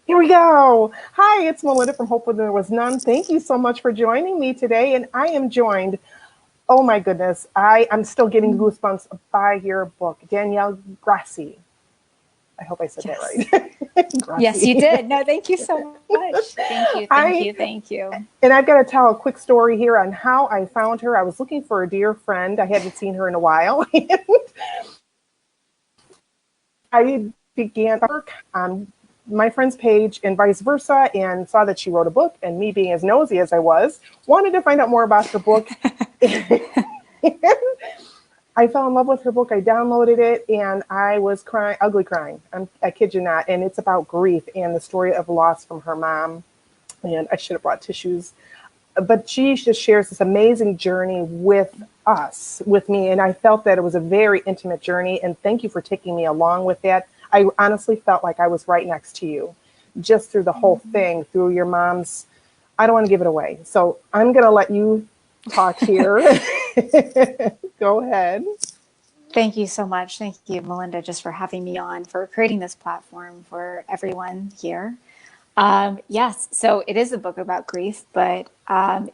Here we go. Hi, it's Melinda from Hope When There Was None. Thank you so much for joining me today. And I am joined, oh my goodness, I'm still getting goosebumps by your book, Danielle Grassi. I hope I said that Yes. right. Yes, you Grassi. did. No, thank you so much. Thank you. Thank you. I Thank you. and I've got to tell a quick story here on how I found her. I was looking for a dear friend. I hadn't seen her in a while. I began work on my friend's page and vice versa, and saw that she wrote a book. And me, being as nosy as I was, wanted to find out more about her book. I fell in love with her book. I downloaded it, and I was crying, ugly crying. I kid you not. And it's about grief and the story of loss from her mom. And I should have brought tissues. But she just shares this amazing journey with us, with me. And I felt that it was a very intimate journey. And thank you for taking me along with that. I honestly felt like I was right next to you just through the whole thing, through your mom's. I don't want to give it away. So I'm going to let you talk here. Go ahead. Thank you so much. Thank you, Melinda, just for having me on, for creating this platform for everyone here. Yes, so it is a book about grief, but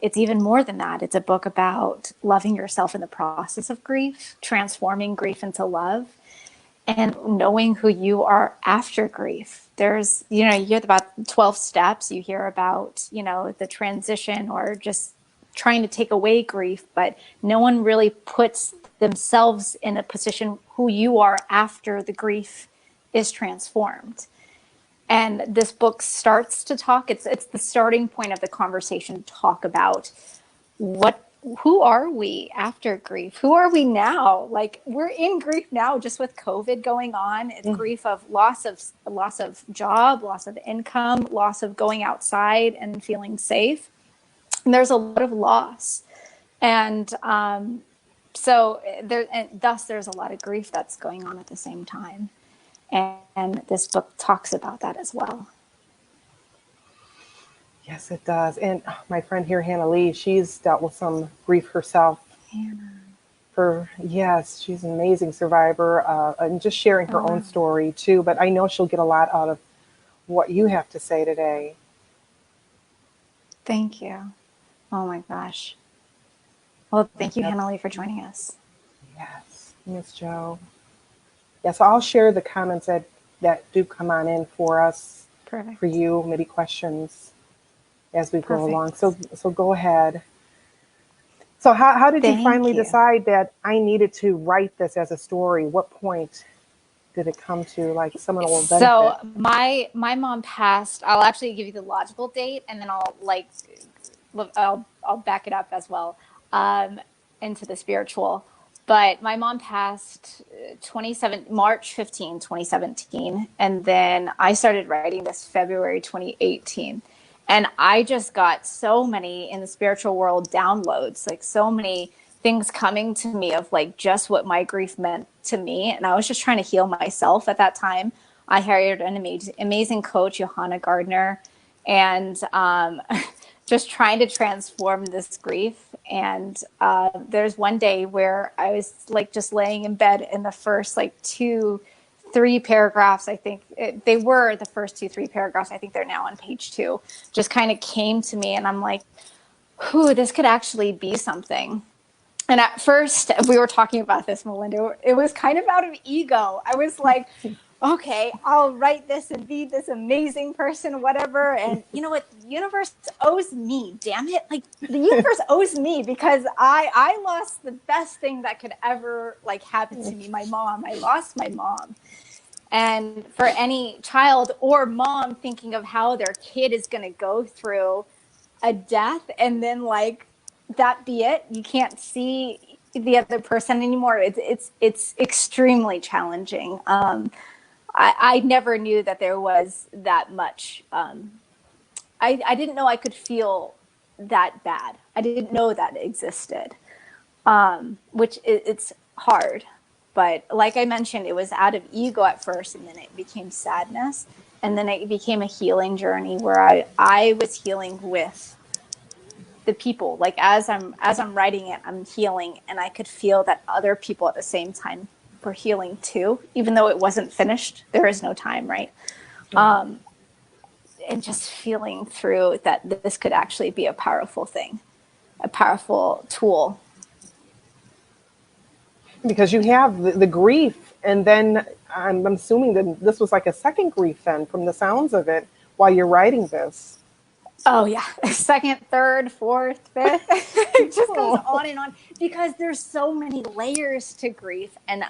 it's even more than that. It's a book about loving yourself in the process of grief, transforming grief into love, and knowing who you are after grief. There's, you hear about 12 steps, you hear about, the transition or just trying to take away grief, but no one really puts themselves in a position who you are after the grief is transformed. And this book starts to talk, it's the starting point of the conversation to talk about what who are we after grief? Who are we now? Like, we're in grief now, just with COVID going on. It's grief of loss of job, loss of income, loss of going outside and feeling safe. And there's a lot of loss. And thus there's a lot of grief that's going on at the same time. And this book talks about that as well. Yes, it does. And my friend here, Hannah Lee, she's dealt with some grief herself. Hannah. Yes, she's an amazing survivor, and just sharing her own story too. But I know she'll get a lot out of what you have to say today. Thank you. Oh my gosh. Well, thank you, Yep. Hannah Lee, for joining us. Yes, Miss Joe. Yeah, so I'll share the comments that do come on in for us, for Perfect. you, maybe questions as we go along. Perfect. So go ahead. So how did you finally Thank you. decide that I needed to write this as a story? What point did it come to, like, someone will So benefit? my mom passed. I'll actually give you the logical date, and then I'll back it up as well, um, into the spiritual. But my mom passed 27 March 15, 2017, and then I started writing this February 2018. And I just got so many in the spiritual world downloads, like so many things coming to me of like just what my grief meant to me. And I was just trying to heal myself at that time. I hired an amazing coach, Johanna Gardner, and just trying to transform this grief. And there's one day where I was like just laying in bed, in the first like three paragraphs, I think they were the first three paragraphs. I think they're now on page 2, just kind of came to me. And I'm like, whew, this could actually be something. And at first, we were talking about this, Melinda, it was kind of out of ego. I was like, okay, I'll write this and be this amazing person, whatever. And you know what? The universe owes me, damn it. Like, the universe owes me, because I lost the best thing that could ever like happen to me, my mom. I lost my mom. And for any child or mom thinking of how their kid is going to go through a death and then like that be it, you can't see the other person anymore, it's extremely challenging. I never knew that there was that much. I didn't know I could feel that bad. I didn't know that existed, which it's hard. But like I mentioned, it was out of ego at first, and then it became sadness, and then it became a healing journey where I was healing with the people. Like as I'm writing it, I'm healing, and I could feel that other people at the same time were healing too, even though it wasn't finished. There is no time, right? just feeling through that this could actually be a powerful thing, a powerful tool. Because you have the grief, and then I'm assuming that this was like a second grief then, from the sounds of it, while you're writing this. Oh yeah, second, third, fourth, fifth. It just goes Oh. on and on because there's so many layers to grief. And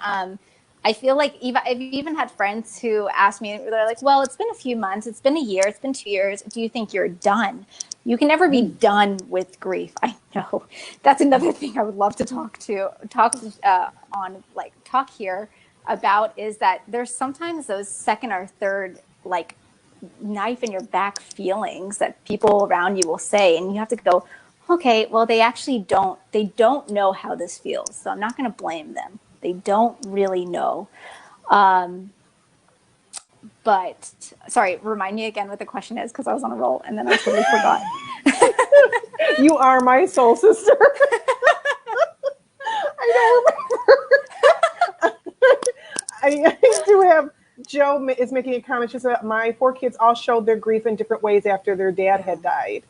I feel like I've even had friends who ask me, they're like, well, it's been a few months, it's been a year, it's been 2 years. Do you think you're done? You can never be done with grief. I know. That's another thing I would love to talk here about, is that there's sometimes those second or third, like, knife in your back feelings that people around you will say, and you have to go, okay, well, they don't know how this feels, so I'm not going to blame them. They don't really know. But sorry, remind me again what the question is, because I was on a roll and then I totally forgot. You are my soul sister. I don't remember. I do have, Joe is making a comment. She said, my 4 kids all showed their grief in different ways after their dad had died.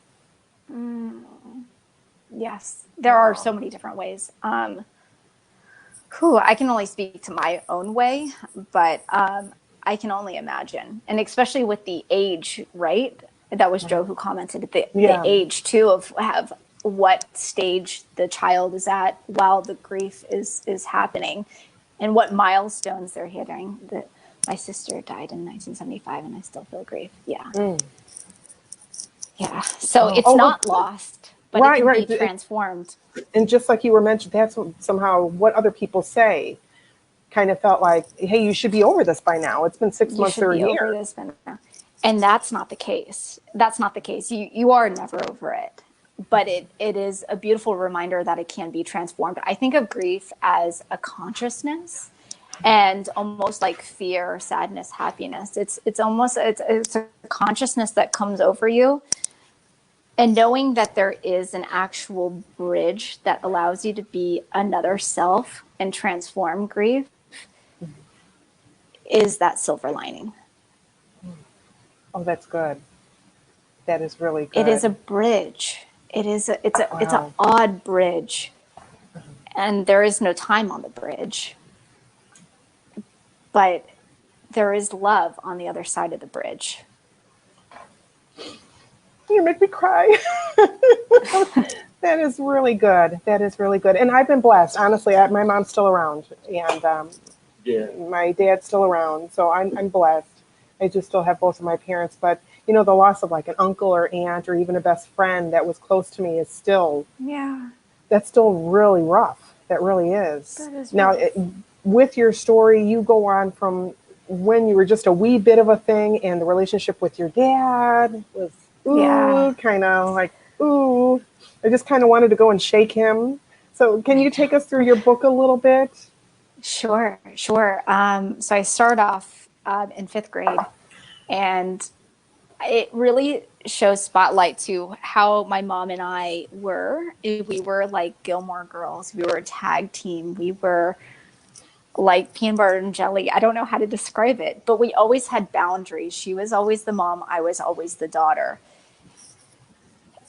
Yes, there are so many different ways. I can only speak to my own way, but I can only imagine. And especially with the age, right? That was Joe who commented, the age too of what stage the child is at while the grief is happening, and what milestones they're hitting. My sister died in 1975 and I still feel grief. Yeah. Yeah. So it's not lost, but it can be transformed. And just like you were mentioning, that's somehow what other people say kind of felt like, hey, you should be over this by now. It's been 6 months or a year. Over this by now. And that's not the case. That's not the case. You are never over it. But it is a beautiful reminder that it can be transformed. I think of grief as a consciousness, and almost like fear, sadness, happiness. It's a consciousness that comes over you. And knowing that there is an actual bridge that allows you to be another self and transform grief is that silver lining. Oh, that's good. That is really good. It is a bridge. It's an odd bridge. And there is no time on the bridge. But there is love on the other side of the bridge. You make me cry. That is really good. That is really good. And I've been blessed. Honestly, my mom's still around, and my dad's still around. So I'm blessed. I just still have both of my parents. But, the loss of like an uncle or aunt or even a best friend that was close to me is still, that's still really rough. That really is. That is now, with your story, you go on from when you were just a wee bit of a thing, and the relationship with your dad was kind of like, I just kind of wanted to go and shake him. So can you take us through your book a little bit? Sure. So I start off in 5th grade, and it really shows spotlight to how my mom and I were. We were like Gilmore Girls. We were a tag team. We were like peanut butter and jelly. I don't know how to describe it, but we always had boundaries. She was always the mom. I was always the daughter.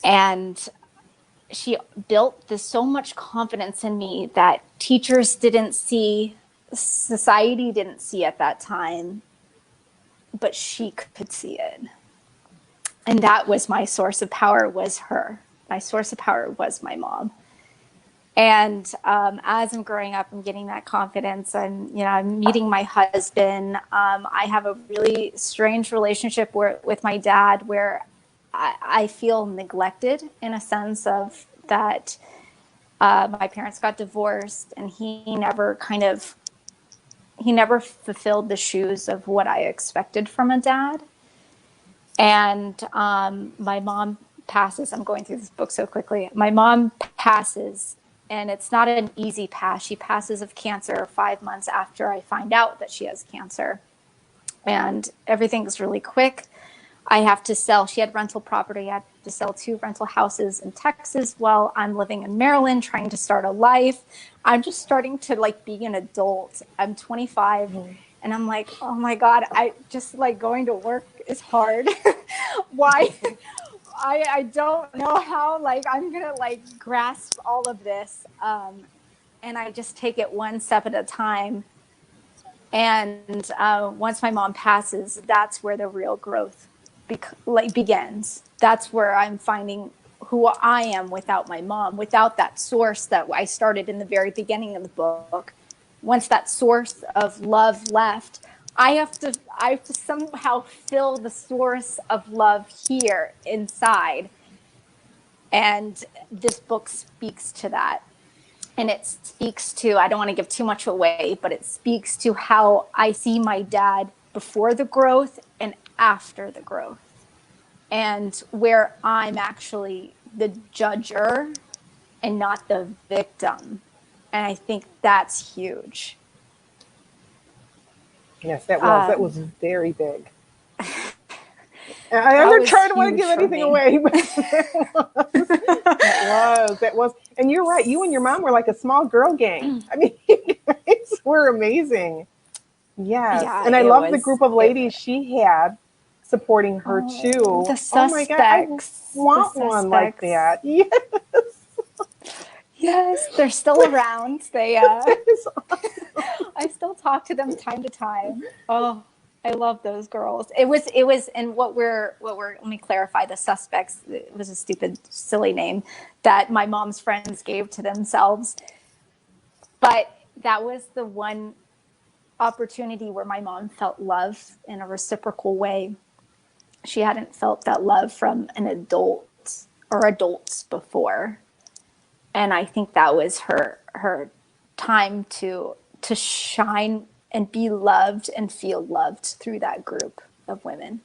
And she built so much confidence in me that teachers didn't see, society didn't see at that time, but she could see it. And that was my source of power, was her. My source of power was my mom. And as I'm growing up, I'm getting that confidence. I'm meeting my husband. I have a really strange relationship with my dad, where I feel neglected, in a sense of that my parents got divorced, and he never fulfilled the shoes of what I expected from a dad. And my mom passes. I'm going through this book so quickly. My mom passes, and it's not an easy pass. She passes of cancer 5 months after I find out that she has cancer. And everything's really quick. I have to sell. She had rental property. I have to sell 2 rental houses in Texas while I'm living in Maryland, trying to start a life. I'm just starting to be an adult. I'm 25. And I'm like, oh my God, I just going to work is hard. why I don't know how like I'm gonna like grasp all of this. And I just take it one step at a time. And once my mom passes, that's where the real growth begins. That's where I'm finding who I am without my mom, without that source that I started in the very beginning of the book. Once that source of love left, I have to somehow fill the source of love here inside. And this book speaks to that. And it speaks to, I don't want to give too much away, but it speaks to how I see my dad before the growth and after the growth, and where I'm actually the judger and not the victim. And I think that's huge. Yes, that was very big. That I'm not was trying to want to huge give for anything me. away, but that was, and you're right. You and your mom were like a small girl gang. I mean, you guys were amazing. Yes, Yeah, and I it love the was. group of ladies she had supporting her Oh, too. the Oh my God, I suspects. The want one like suspects. that. Yes, Yes, they're still around. They that is I still talk to them time to time. Oh, I love those girls. And let me clarify the suspects. It was a stupid, silly name that my mom's friends gave to themselves. But that was the one opportunity where my mom felt love in a reciprocal way. She hadn't felt that love from an adult or adults before. And I think that was her time to shine and be loved and feel loved through that group of women.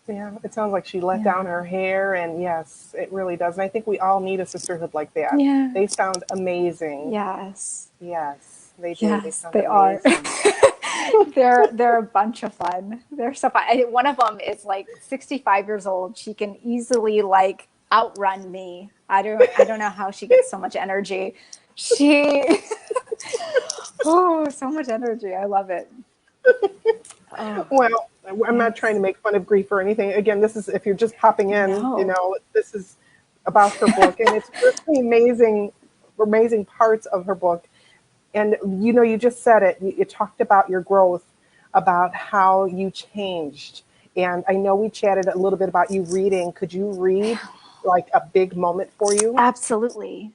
yeah. It sounds like she let Yeah. down her hair, and yes, it really does. And I think we all need a sisterhood like that. Yeah. They sound amazing. Yes. Yes, they do. They Yes, sound they are. amazing. They're a bunch of fun. They're so fun. One of them is like 65 years old. She can easily like outrun me. I don't know how she gets so much energy. She oh, so much energy. I love it. Oh, Well, I'm not trying to yes. make fun of grief or anything. Again, this is if you're just popping in, No. this is about her book, and it's really amazing, amazing parts of her book. And you just said it. You talked about your growth, about how you changed, and I know we chatted a little bit about you reading. Could you read like a big moment for you? Absolutely.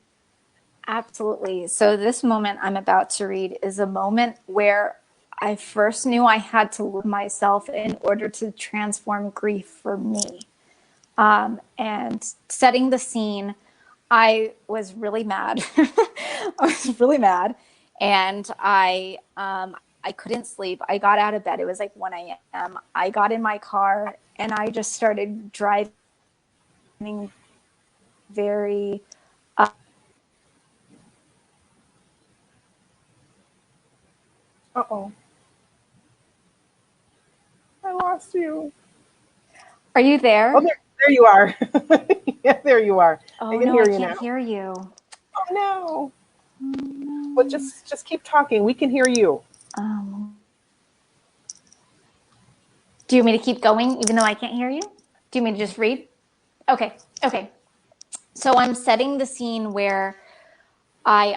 Absolutely. So, this moment I'm about to read is a moment where I first knew I had to love myself in order to transform grief for me. And setting the scene, I was really mad. I was really mad. And I couldn't sleep. I got out of bed. It was like 1 a.m. I got in my car and I just started driving very Uh oh, I lost you. Are you Oh, there? there you are. Yeah, there you are. I Oh can no, I hear you can't now. hear you. Oh no. Well, No. just keep talking. We can hear you. Um, do you want me to keep going even though I can't hear you? Do you want me to just read? Okay. Okay. So I'm setting the scene where I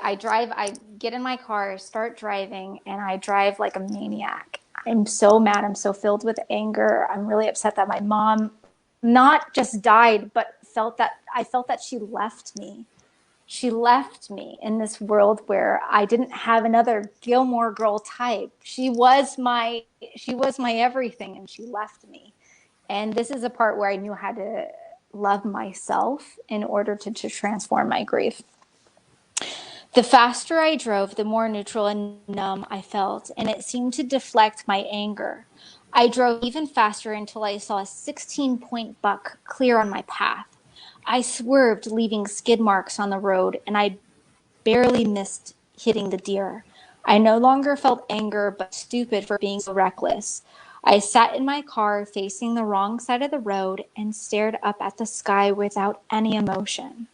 get in my car, start driving, and I drive like a maniac. I'm so mad. I'm so filled with anger. I'm really upset that my mom not just died, but I felt that she left me. She left me in this world where I didn't have another Gilmore Girl type. She was my everything, and she left me. And this is a part where I knew how to love myself in order to transform my grief. The faster I drove, the more neutral and numb I felt, and it seemed to deflect my anger. I drove even faster until I saw a 16-point buck clear on my path. I swerved, leaving skid marks on the road, and I barely missed hitting the deer. I no longer felt anger, but stupid for being so reckless. I sat in my car facing the wrong side of the road and stared up at the sky without any emotion.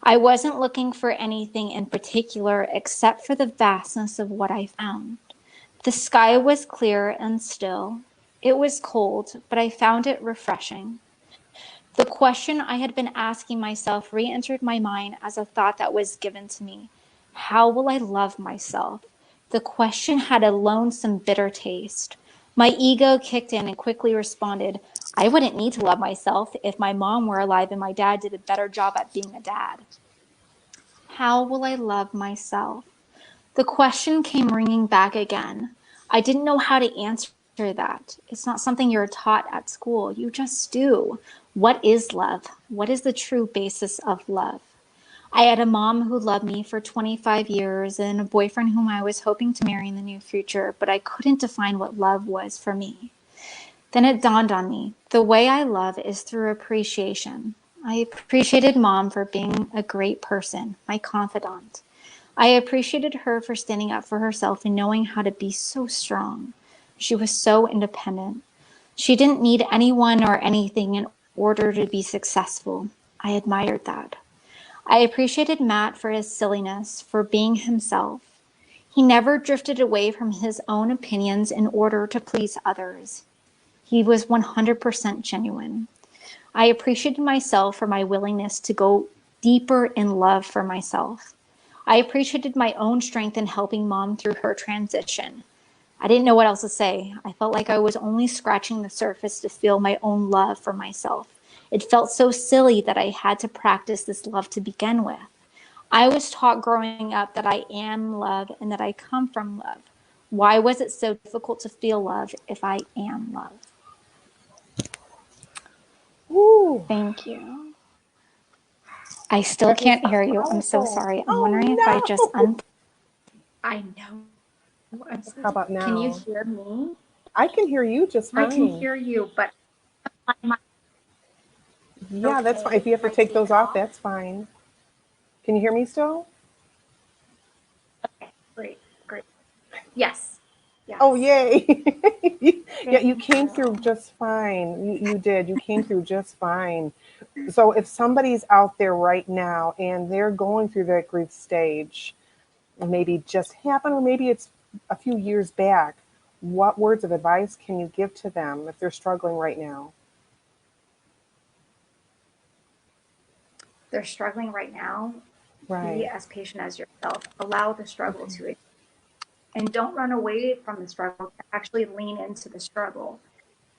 I wasn't looking for anything in particular except for the vastness of what I found. The sky was clear and still. It was cold, but I found it refreshing. The question I had been asking myself re entered my mind as a thought that was given to me. How will I love myself? The question had a lonesome, bitter taste. My ego kicked in and quickly responded, I wouldn't need to love myself if my mom were alive and my dad did a better job at being a dad. How will I love myself? The question came ringing back again. I didn't know how to answer that. It's not something you're taught at school. You just do. What is love? What is the true basis of love? I had a mom who loved me for 25 years and a boyfriend whom I was hoping to marry in the near future, but I couldn't define what love was for me. Then it dawned on me. The way I love is through appreciation. I appreciated mom for being a great person, my confidant. I appreciated her for standing up for herself and knowing how to be so strong. She was so independent. She didn't need anyone or anything in order to be successful. I admired that. I appreciated Matt for his silliness, for being himself. He never drifted away from his own opinions in order to please others. He was 100% genuine. I appreciated myself for my willingness to go deeper in love for myself. I appreciated my own strength in helping mom through her transition. I didn't know what else to say. I felt like I was only scratching the surface to feel my own love for myself. It felt so silly that I had to practice this love to begin with. I was taught growing up that I am love and that I come from love. Why was it so difficult to feel love if I am love? Ooh, Thank you. I still that is can't hear you. I'm so powerful. sorry. I'm wondering if I just Oh no. I know. I'm so How about Can you now? hear me? I can hear you just I can fine. hear you, but am I Yeah, that's fine. okay If you have if to I take take those it off, off? that's fine. Can you hear me still? Okay, great, great. Yes, Oh, yes. yay. Yeah, you Thank came through you. just fine. You did. You came through just fine. So if somebody's out there right now and they're going through that grief stage, maybe just happened, or maybe it's a few years back, what words of advice can you give to them if they're struggling right now? They're struggling right now. Be Right. as patient as yourself. Allow the struggle Okay. to it. And don't run away from the struggle. Actually lean into the struggle.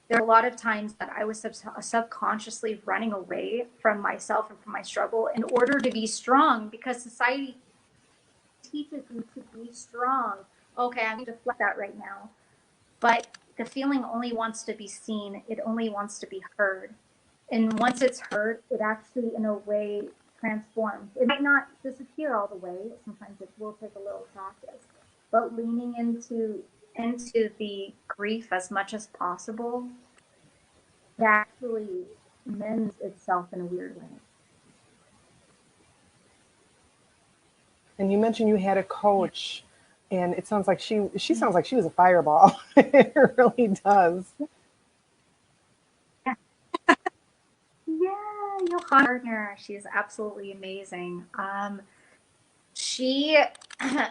There are a lot of times that I was subconsciously running away from myself and from my struggle in order to be strong because society teaches you to be strong. Okay, I'm going to deflect that right now. But the feeling only wants to be seen, it only wants to be heard. And once it's heard, it actually, in a way, transforms. It might not disappear all the way. Sometimes it will take a little practice. But leaning into the grief as much as possible, it actually mends itself in a weird way. And you mentioned you had a Yeah. coach, and it sounds like she sounds like she was a fireball. It really does. Yeah. Yeah, Johanna Gardner, she's absolutely amazing. She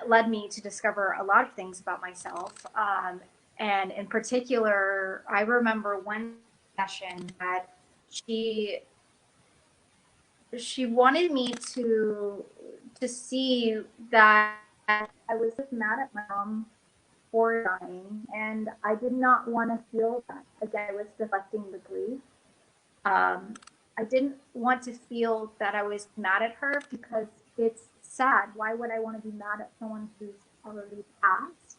led me to discover a lot of things about myself. And in particular, I remember one session that she she wanted me to see that I was just mad at my mom for dying, and I did not want to feel that. Again, I was deflecting the grief. Um, I didn't want to feel that I was mad at her because it's sad. Why would I want to be mad at someone who's already passed?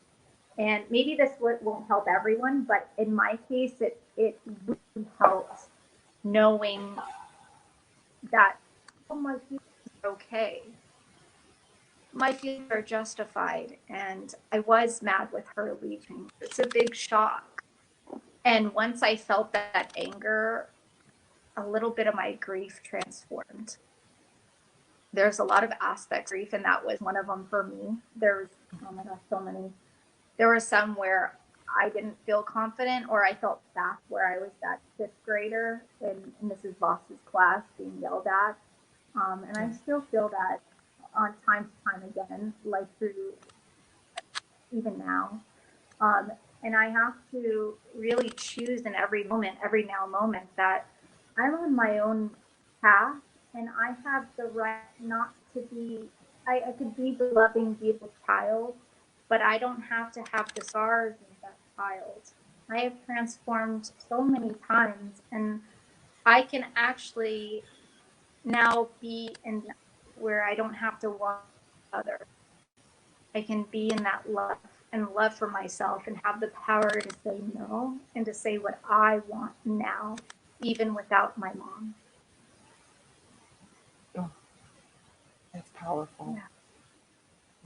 And maybe this won't help everyone, but in my case, it really helped knowing that oh, my feelings are okay. My feelings are justified, and I was mad with her leaving. It's a big shock. And once I felt that anger, a little bit of my grief transformed. There's a lot of aspects of grief, and that was one of them for me. There's, oh my gosh, so many. There were some where I didn't feel confident, or I felt back where I was that fifth grader in Mrs. Voss's class being yelled at. And I still feel that on time to time again, like through even now. Um, And I have to really choose in every moment, every now moment, that I'm on my own path and I have the right not to be, I could be the loving, beautiful child, but I don't have to have the scars of that child. I have transformed so many times, and I can actually now be in where I don't have to watch others. I can be in that love and love for myself and have the power to say no and to say what I want now, even without my mom. Oh, that's powerful. Yeah.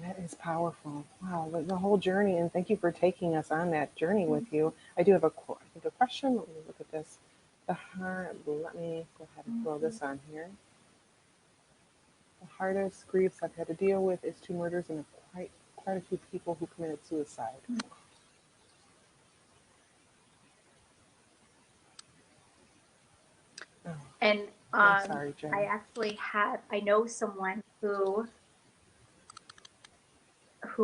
That is powerful. Wow, the whole journey, and thank you for taking us on that journey with you. I do have I think a question. Let me look at this. Let me go ahead and throw this on here. The hardest griefs I've had to deal with is two murders and quite a few people who committed suicide. Oh, And I'm sorry, I Jen. actually I know someone who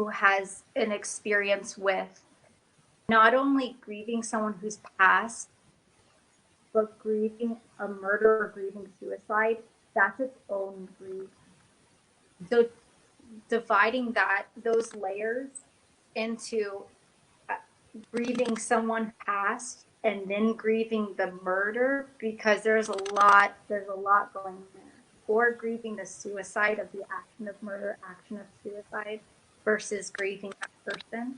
has an experience with not only grieving someone who's passed, but grieving a murder or grieving suicide. That's its own grief. So dividing those layers into uh, grieving someone passed and then grieving the murder, because there's a lot going on there, or grieving the suicide of the action of murder, action of suicide, versus grieving that person,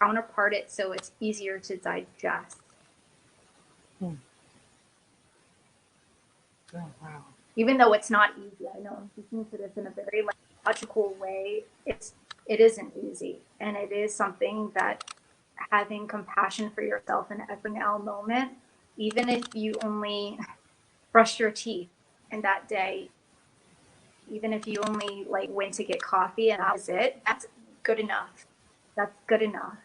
counterpart it so it's easier to digest. Hmm. Oh, wow. Even though it's not easy, I know I'm speaking to this in a very like logical way. It isn't easy, and it is something that having compassion for yourself in every now moment, even if you only brush your teeth in that day, even if you only like went to get coffee and that was it, that's good enough. That's good enough.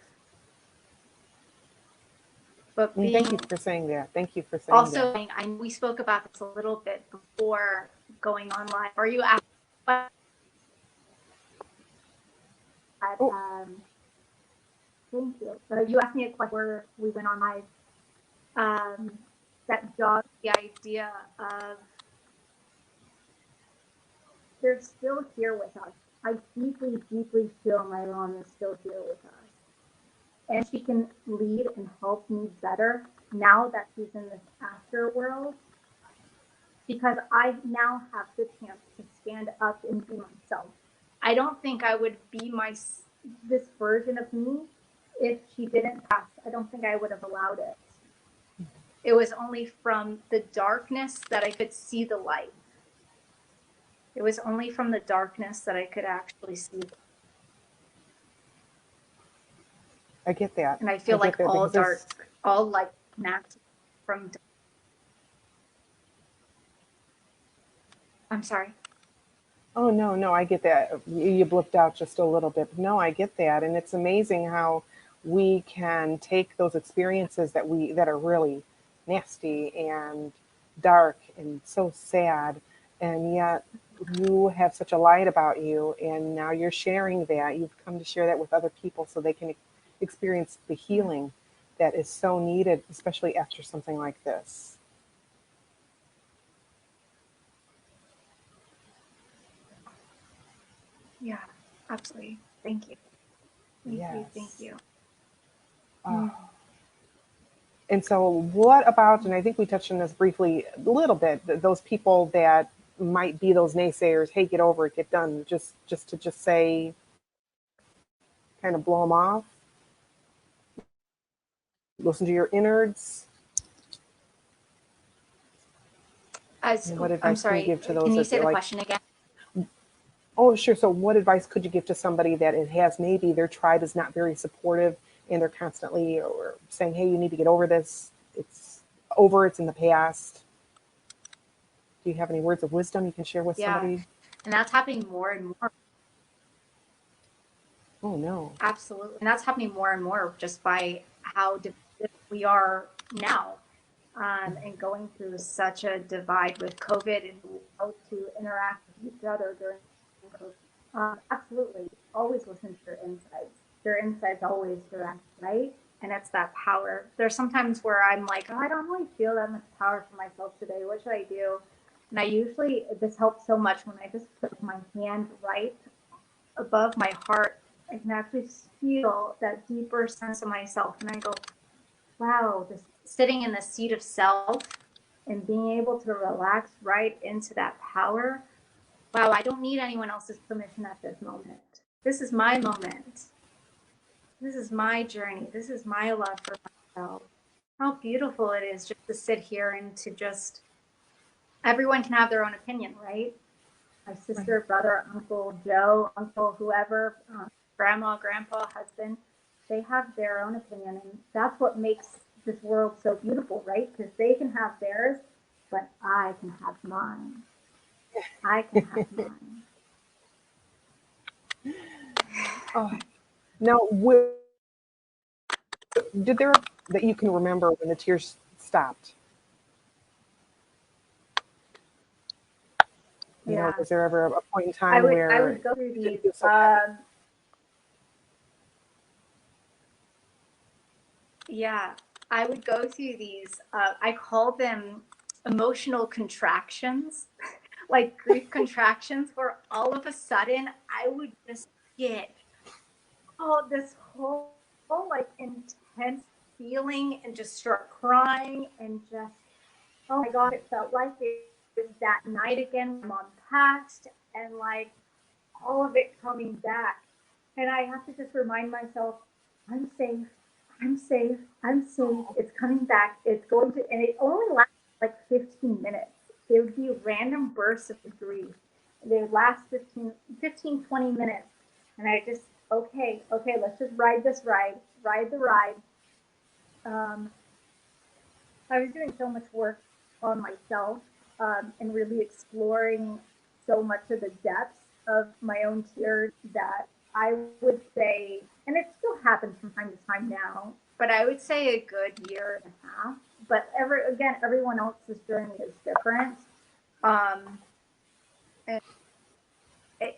But And thank you being for saying that. Thank you for saying that. also, we spoke about this a little bit before going on live. Are you asking? Oh, Um, Thank you. You asked me a question where we went on live. Um, that jogged the idea of they're still here with us. I deeply, deeply feel my mom is still here with us. And she can lead and help me better now that she's in this after world, because I now have the chance to stand up and be myself. I don't think I would be this version of me if she didn't pass. I don't think I would have allowed it. It was only from the darkness that I could see the light. It was only from the darkness that I could actually see. I get that. And I I feel like get that all because this. dark, all light connects from. I'm sorry. Oh no, no, I get that. You blipped out just a little bit. No, I get that, and it's amazing how we can take those experiences that are really nasty and dark and so sad, and yet you have such a light about you, and now you're sharing that. You've come to share that with other people so they can experience the healing that is so needed, especially after something like this. Yeah, absolutely. Thank you. Thank you. Thank Yes. you. Oh. And so, what about, and I think we touched on this briefly a little bit, those people that might be those naysayers, hey, get over it, get done, just to just say, kind of blow them off, listen to your innards. As And what I'm advice can you sorry, give to those can you that say they're the like, question again? oh, sure. So, what advice could you give to somebody that it has maybe their tribe is not very supportive and they're constantly or saying, hey, you need to get over this. It's over, it's in the past. Do you have any words of wisdom you can share with Yeah, somebody? and that's happening more and more. Oh, no. Absolutely, and that's happening more and more just by how divided we are now, and going through such a divide with COVID and how to interact with each other during COVID. Absolutely, always listen to your insights. Your insights always direct, right? And it's that power. There's sometimes where I'm like, oh, I don't really feel that much power for myself today. What should I do? And I usually, this helps so much when I just put my hand right above my heart. I can actually feel that deeper sense of myself. And I go, wow, this sitting in the seat of self and being able to relax right into that power. Wow, I don't need anyone else's permission at this moment. This is my moment. This is my journey. This is my love for myself. How beautiful it is just to sit here and to just, everyone can have their own opinion, right? My sister, brother, uncle, Joe, uncle, whoever, grandma, grandpa, husband, they have their own opinion. And that's what makes this world so beautiful, right? Because they can have theirs, but I can have mine. I can have mine. Oh, now, did there that you can remember when the tears stopped? You know, Yeah. was there ever a point in I time would where go through you these. didn't feel so happy? Yeah, I would go through these. I call them emotional contractions, like grief contractions, where all of a sudden I would just get this whole like intense feeling and just start crying and just, oh my God, it felt like it was that night again when mom passed, and like all of it coming back. And I have to just remind myself, I'm safe. I'm safe. I'm safe. It's coming back. It's going to, and it only lasts like 15 minutes. There would be random bursts of grief. They would last 20 minutes. And I just, okay, let's just ride this ride the ride. Um, I was doing so much work on myself, and really exploring so much of the depths of my own tears that I would say, and it still happens from time to time now, but I would say a good year and a half. But everyone else's journey is different. Um, and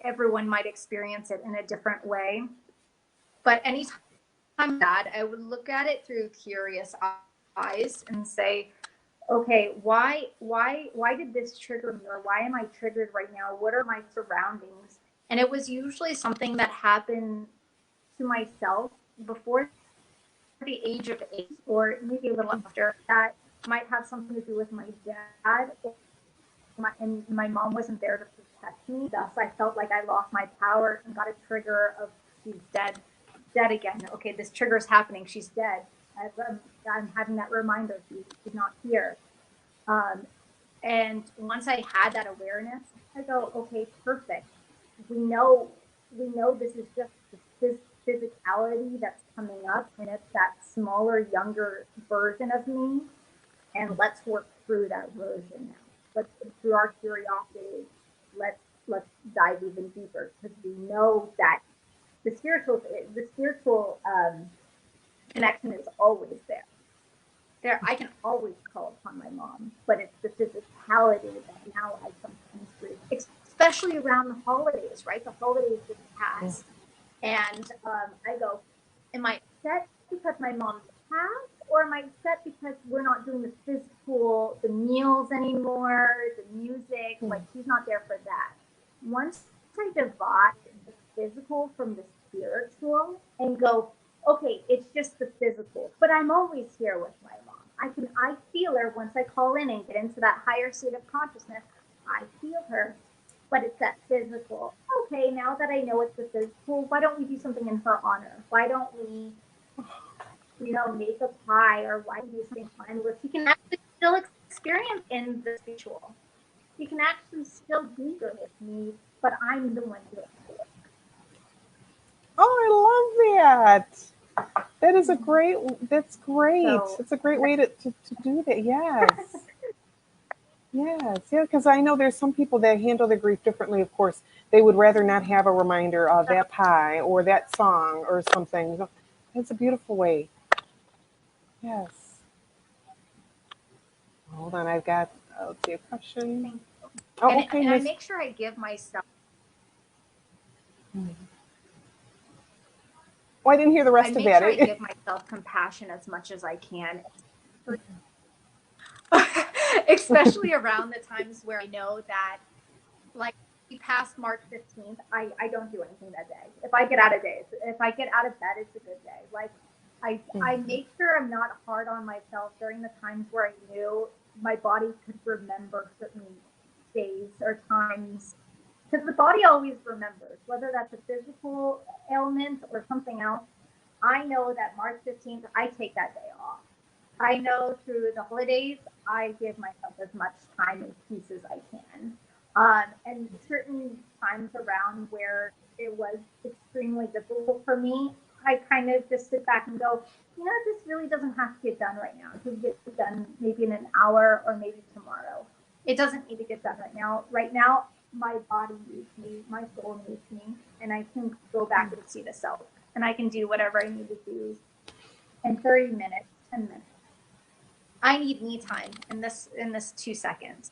everyone might experience it in a different way. But anytime I'm sad, I would look at it through curious eyes and say, okay, why did this trigger me, or why am I triggered right now? What are my surroundings? And it was usually something that happened to myself before the age of 8, or maybe a little after. That might have something to do with my dad, and my mom wasn't there to protect me. Thus, I felt like I lost my power and got a trigger of, she's dead again. Okay, this trigger is happening. She's dead. I'm having that reminder. She's not here. Um, and once I had that awareness, I go, okay, perfect. We know, this is just this physicality that's coming up, and it's that smaller, younger version of me. And let's work through that version now. Let's, through our curiosity, let's let's dive even deeper, because we know that the spiritual connection is always there. I can always call upon my mom, but it's the physicality that now I sometimes grieve, especially around the holidays, right? The holidays just passed, and I go, am I upset because my mom passed, or am I upset because we're not doing the meals anymore, the music, like she's not there for that. Once I divide the physical from the spiritual and go, okay, it's just the physical, but I'm always here with my mom. I feel her once I call in and get into that higher state of consciousness. I feel her, but it's that physical. Okay, now that I know it's the physical, why don't we do something in her honor? Why don't we, make a pie, or why do something fun where she can actually still experience in the spiritual? She can actually still be here with me, but I'm the one doing it. Oh, I love that. That is that's great. So, It's a great way to do that. Yes. Yes. Yeah. Because I know there's some people that handle their grief differently. Of course, they would rather not have a reminder of that pie or that song or something. That's a beautiful way. Yes. Hold on. Let's see, a question. thank you. Oh, And, okay, and I Miss. make sure I give myself. Oh, I didn't hear the I rest of make that. sure I give myself compassion as much as I can. Especially around the times where I know that, like, past March 15th, I don't do anything that day. If I get out of bed, it's a good day. Like, I make sure I'm not hard on myself during the times where I knew my body could remember certain days or times. Because the body always remembers, whether that's a physical ailment or something else. I know that March 15th, I take that day off. I know through the holidays, I give myself as much time and peace as I can. And certain times around where it was extremely difficult for me, I kind of just sit back and go, this really doesn't have to get done right now. It can get done maybe in an hour or maybe tomorrow. It doesn't need to get done right now. Right now, my body needs me, my soul needs me, and I can go back and see the self. And I can do whatever I need to do in 30 minutes, 10 minutes. I need me time in this 2 seconds.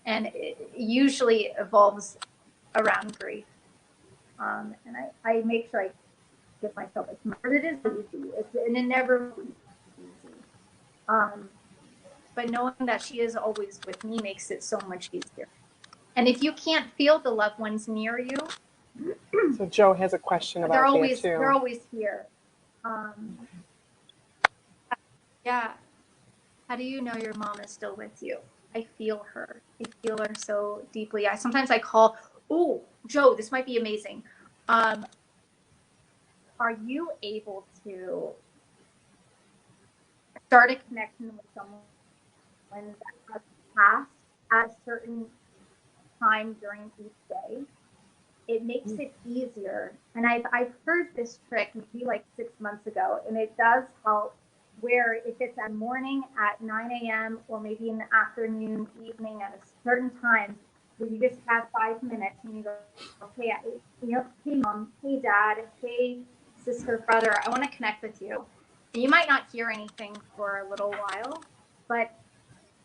And it usually evolves around grief. And I make sure I give myself as much. It is easy. And it never will be easy. But knowing that she is always with me makes it so much easier. And if you can't feel the loved ones near you, So Joe has a question about that too. They're always here. Yeah. How do you know your mom is still with you? I feel her. I feel her so deeply. Sometimes I call, oh, Joe, this might be amazing. Are you able to start a connection with someone that has passed at a certain time during each day? It makes it easier. And I've heard this trick maybe like 6 months ago, and it does help, where if it's at morning at 9 a.m. or maybe in the afternoon, evening at a certain time, where you just have 5 minutes and you go, okay, hey mom, hey dad, hey sister, brother, I want to connect with you. And you might not hear anything for a little while, but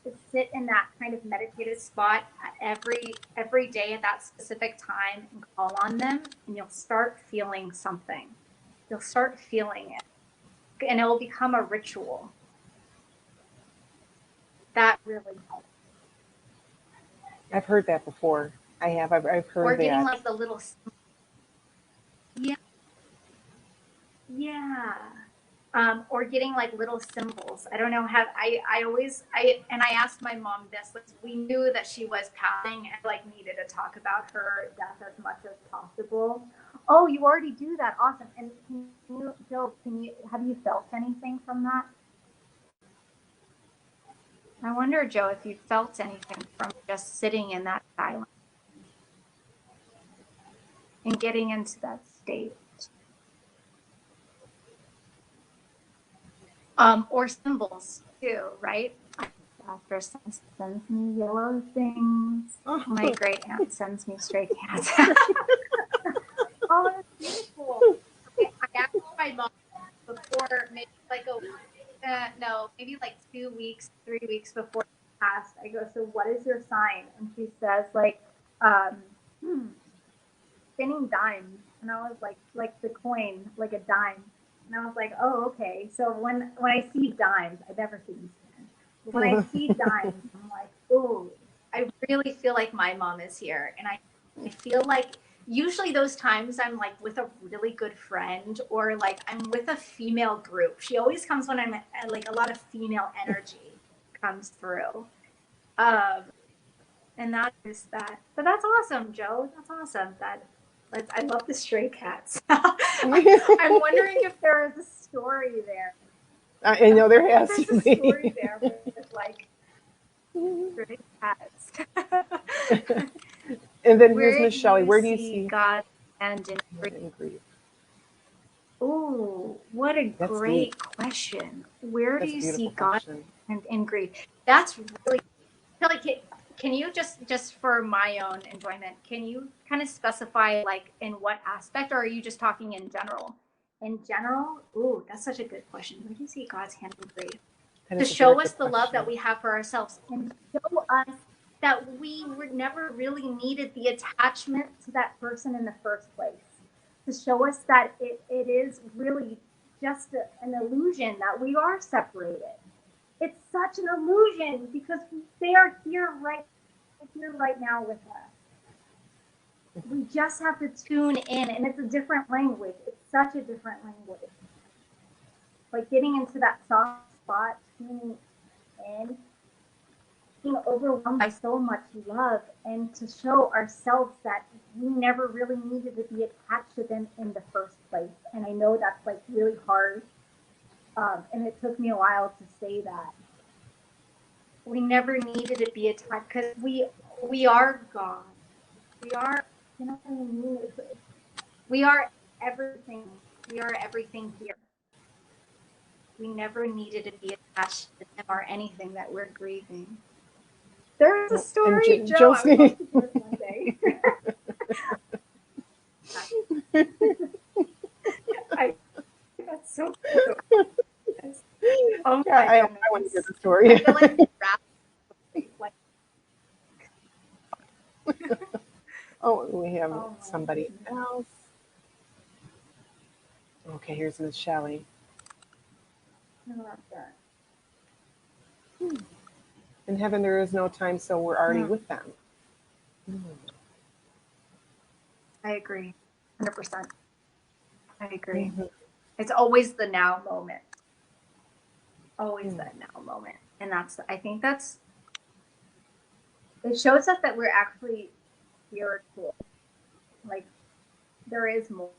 to sit in that kind of meditative spot every day at that specific time and call on them, and you'll start feeling something. You'll start feeling it, and it will become a ritual. That really helps. I've heard that before. I've heard that. Or getting like the little, yeah. Or getting like little symbols. I don't know how I asked my mom this. We knew that she was passing and like needed to talk about her death as much as possible. Oh, you already do that. Awesome. And Joe, have you felt anything from that? I wonder, Joe, if you felt anything from just sitting in that silence and getting into that state. Or symbols too, right? After sends me yellow things. My great aunt sends me stray cats. Oh, that's beautiful. I asked my mom before, maybe like maybe like 2 weeks, 3 weeks before she passed. I go, so what is your sign? And she says like, spinning dimes. And I was like the coin, like a dime. And I was like, oh, okay. So when I see dimes, I've never seen spin. But when I see dimes, I'm like, oh, I really feel like my mom is here. And I feel like usually those times I'm like with a really good friend, or like I'm with a female group. She always comes when I'm like, a lot of female energy comes through. And that is that. But that's awesome, Joe. That's awesome. I love the stray cats. I'm wondering if there is a story there. I know there has to There's be. a story there with like stray cats. And then here's Miss Shelley. Where do you see God's hand in grief? Oh, what a great question. Where do you see God's hand in grief? That's really, Kelly, can you just for my own enjoyment, can you kind of specify like in what aspect, or are you just talking in general? In general? Ooh, that's such a good question. Where do you see God's hand in grief? To show us the love that we have for ourselves, and show us that we never really needed the attachment to that person in the first place. to show us that it is really just an illusion that we are separated. It's such an illusion because they are here right now with us. We just have to tune in, and it's a different language. It's such a different language. Like getting into that soft spot, tuning in, being overwhelmed by so much love, and to show ourselves that we never really needed to be attached to them in the first place. And I know that's like really hard, and it took me a while to say that. We never needed to be attached because we are God. We are, you know what I mean? We are everything. We are everything here. We never needed to be attached to them or anything that we're grieving. There's a story, and Joe. I would love to hear it one day. That's so cute. Oh Yeah, my I goodness. want to hear the story. I feel like Oh, we have oh somebody else. Okay, here's Miss Shelley. I love that. In heaven, there is no time, so we're already with them. I agree. 100%. I agree. It's always the now moment. Always that now moment. And I think it shows us that we're actually spiritual. Like, there is more.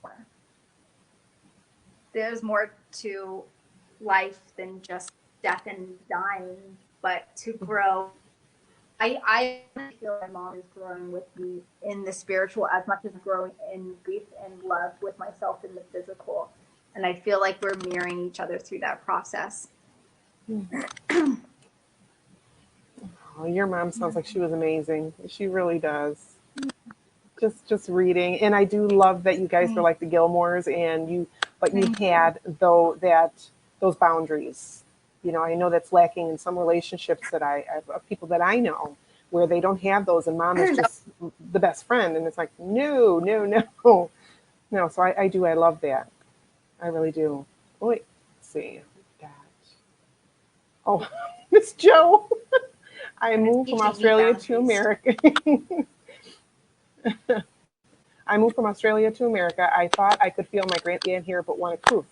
There's more to life than just death and dying, but to grow. I feel my mom is growing with me in the spiritual as much as growing in grief and love with myself in the physical. And I feel like we're mirroring each other through that process. Oh, your mom sounds like she was amazing. She really does. Just reading, and I do love that you guys were like the Gilmores, and you had those boundaries. You know, I know that's lacking in some relationships that of people that I know, where they don't have those, and mom is just the best friend, and it's like no. So I love that. I really do. Wait, let's see. Oh, Miss Joe. I moved from Australia to America. I moved from Australia to America. I thought I could feel my great aunt here, but wanted proof.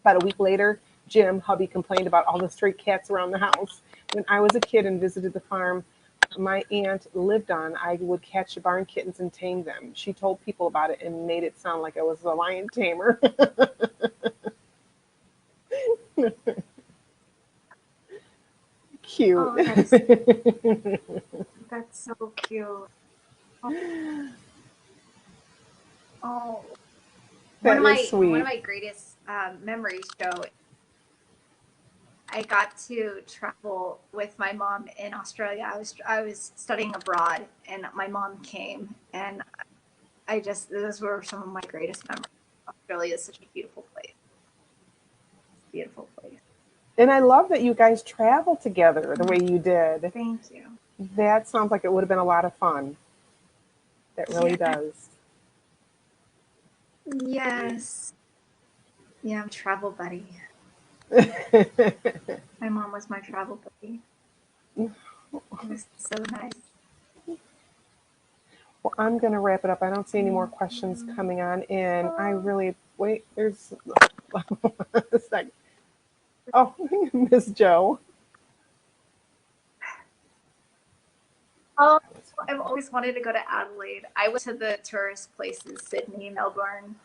About a week later, Jim, hubby, complained about all the stray cats around the house. When I was a kid and visited the farm my aunt lived on, I would catch the barn kittens and tame them. She told people about it and made it sound like I was a lion tamer. Cute. Oh, that's so cute. Oh, That is sweet. One of my greatest memories, Joe. I got to travel with my mom in Australia. I was studying abroad, and my mom came, and those were some of my greatest memories. Australia is such a beautiful place. It's a beautiful place. And I love that you guys travel together the way you did. Thank you. That sounds like it would have been a lot of fun. That really does. Yes. Yeah, I'm a travel buddy. My mom was my travel buddy. It was so nice. Well, I'm going to wrap it up. I don't see any more questions coming on in. I really, wait, there's a second. Oh, Miss Joe. Oh, I've always wanted to go to Adelaide. I went to the tourist places, Sydney, Melbourne.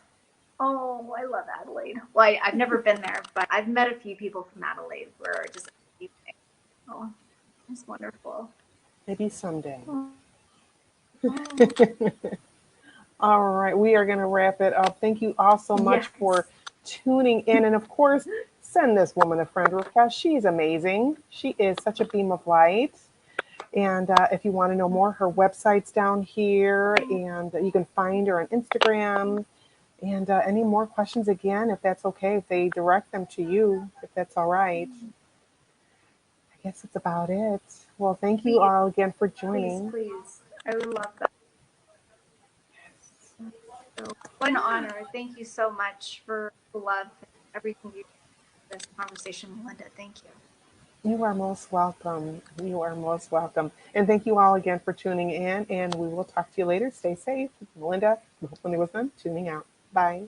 Oh, I love Adelaide. Well, I've never been there, but I've met a few people from Adelaide who are just amazing. Oh, it's wonderful. Maybe someday. All right, we are going to wrap it up. Thank you all so much for tuning in. And of course, send this woman a friend request. She's amazing. She is such a beam of light. And if you want to know more, her website's down here, and you can find her on Instagram. And any more questions, again, if that's okay, if they direct them to you, if that's all right. I guess that's about it. Well, thank you all again for joining. Please. I would love that. So what an honor. Thank you so much for the love and everything you did in this conversation, Melinda. Thank you. You are most welcome. You are most welcome. And thank you all again for tuning in. And we will talk to you later. Stay safe. Melinda, when it was done, tuning out. Bye.